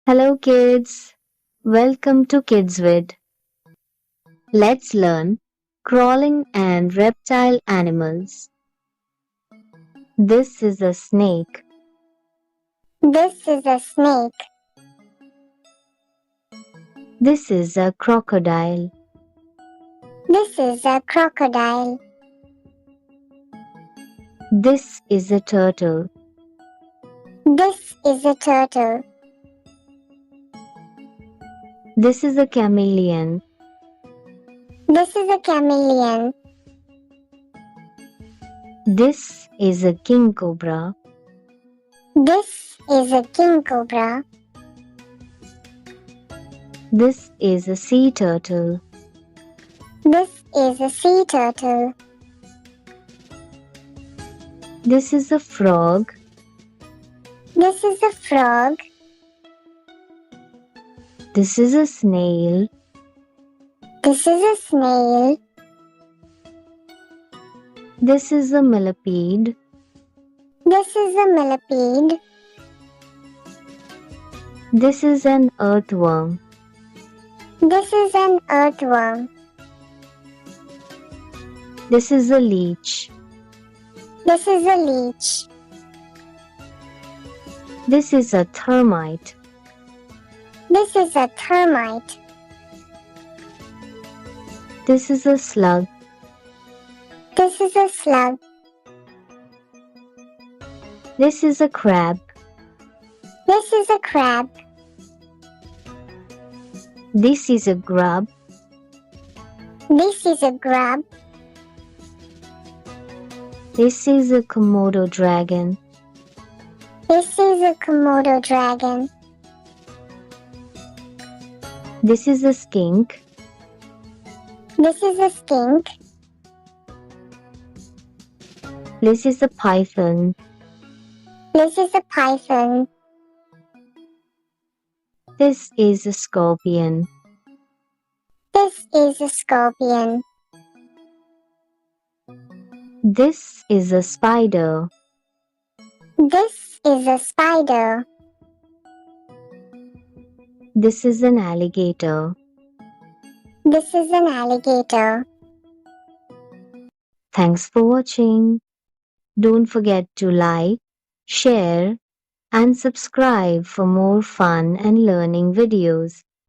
Hello kids, welcome to Kids Vid. Let's learn crawling and reptile animals. This is a snake. This is a snake. This is a crocodile. This is a crocodile. This is a turtle. This is a turtle. This is a chameleon. This is a chameleon. This is a king cobra. This is a king cobra. This is a sea turtle. This is a sea turtle. This is a frog. This is a frog. This is a snail. This is a snail. This is a millipede. This is a millipede. This is an earthworm. This is an earthworm. This is a leech. This is a leech. This is a termite. This is a termite. This is a slug. This is a slug. This is a crab. This is a crab. This is a grub. This is a grub. This is a Komodo dragon. This is a Komodo dragon. This is a skink. This is a skink. This is a python. This is a python. This is a scorpion. This is a scorpion. This is a spider. This is a spider. This is an alligator. This is an alligator. Thanks for watching. Don't forget to like, share, and subscribe for more fun and learning videos.